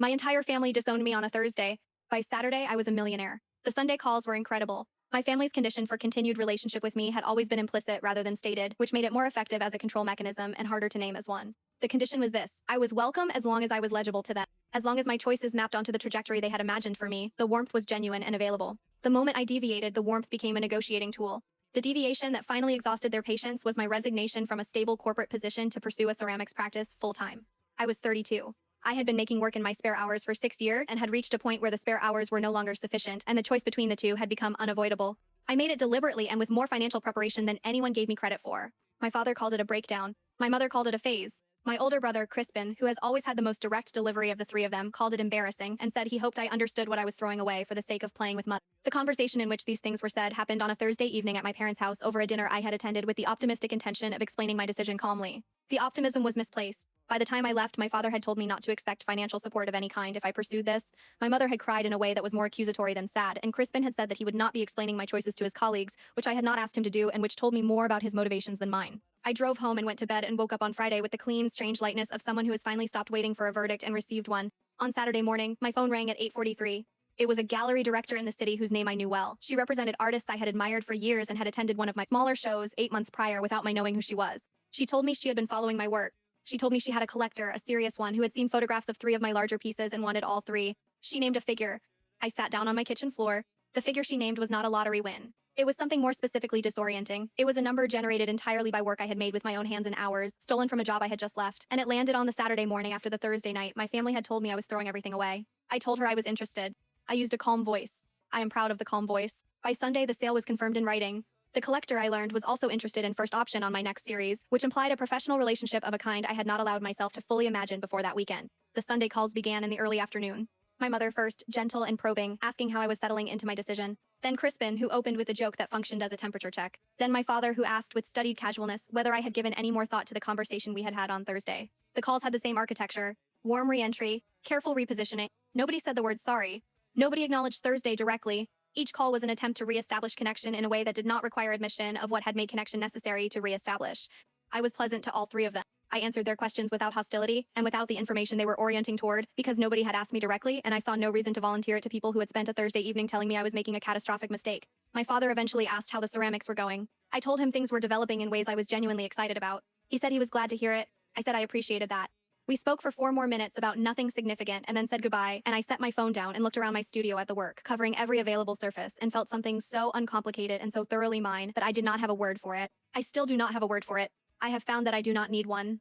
My entire family disowned me on a Thursday. By Saturday, I was a millionaire. The Sunday calls were incredible. My family's condition for continued relationship with me had always been implicit rather than stated, which made it more effective as a control mechanism and harder to name as one. The condition was this: I was welcome as long as I was legible to them. As long as my choices mapped onto the trajectory they had imagined for me, the warmth was genuine and available. The moment I deviated, the warmth became a negotiating tool. The deviation that finally exhausted their patience was my resignation from a stable corporate position to pursue a ceramics practice full-time. I was 32. I had been making work in my spare hours for 6 years and had reached a point where the spare hours were no longer sufficient, and the choice between the two had become unavoidable. I made it deliberately and with more financial preparation than anyone gave me credit for. My father called it a breakdown. My mother called it a phase. My older brother, Crispin, who has always had the most direct delivery of the three of them, called it embarrassing and said he hoped I understood what I was throwing away for the sake of playing with mud. The conversation in which these things were said happened on a Thursday evening at my parents' house over a dinner I had attended with the optimistic intention of explaining my decision calmly. The optimism was misplaced. By the time I left, my father had told me not to expect financial support of any kind if I pursued this. My mother had cried in a way that was more accusatory than sad, and Crispin had said that he would not be explaining my choices to his colleagues, which I had not asked him to do and which told me more about his motivations than mine. I drove home and went to bed and woke up on Friday with the clean, strange lightness of someone who has finally stopped waiting for a verdict and received one. On Saturday morning, my phone rang at 8:43. It was a gallery director in the city whose name I knew well. She represented artists I had admired for years and had attended one of my smaller shows 8 months prior without my knowing who she was. She told me she had been following my work. She told me she had a collector, a serious one, who had seen photographs of 3 of my larger pieces and wanted all 3. She named a figure. I sat down on my kitchen floor. The figure she named was not a lottery win. It was something more specifically disorienting. It was a number generated entirely by work I had made with my own hands in hours, stolen from a job I had just left, and it landed on the Saturday morning after the Thursday night my family had told me I was throwing everything away. I told her I was interested. I used a calm voice. I am proud of the calm voice. By Sunday, the sale was confirmed in writing. The collector, I learned, was also interested in first option on my next series, which implied a professional relationship of a kind I had not allowed myself to fully imagine before that weekend. The Sunday calls began in the early afternoon. My mother first, gentle and probing, asking how I was settling into my decision. Then Crispin, who opened with a joke that functioned as a temperature check. Then my father, who asked with studied casualness whether I had given any more thought to the conversation we had had on Thursday. The calls had the same architecture: warm re-entry, careful repositioning. Nobody said the word sorry. Nobody acknowledged Thursday directly. Each call was an attempt to re-establish connection in a way that did not require admission of what had made connection necessary to re-establish. I was pleasant to all 3 of them. I answered their questions without hostility and without the information they were orienting toward, because nobody had asked me directly, and I saw no reason to volunteer it to people who had spent a Thursday evening telling me I was making a catastrophic mistake. My father eventually asked how the ceramics were going. I told him things were developing in ways I was genuinely excited about. He said he was glad to hear it. I said I appreciated that. We spoke for 4 more minutes about nothing significant and then said goodbye, and I set my phone down and looked around my studio at the work, covering every available surface, and felt something so uncomplicated and so thoroughly mine that I did not have a word for it. I still do not have a word for it. I have found that I do not need one.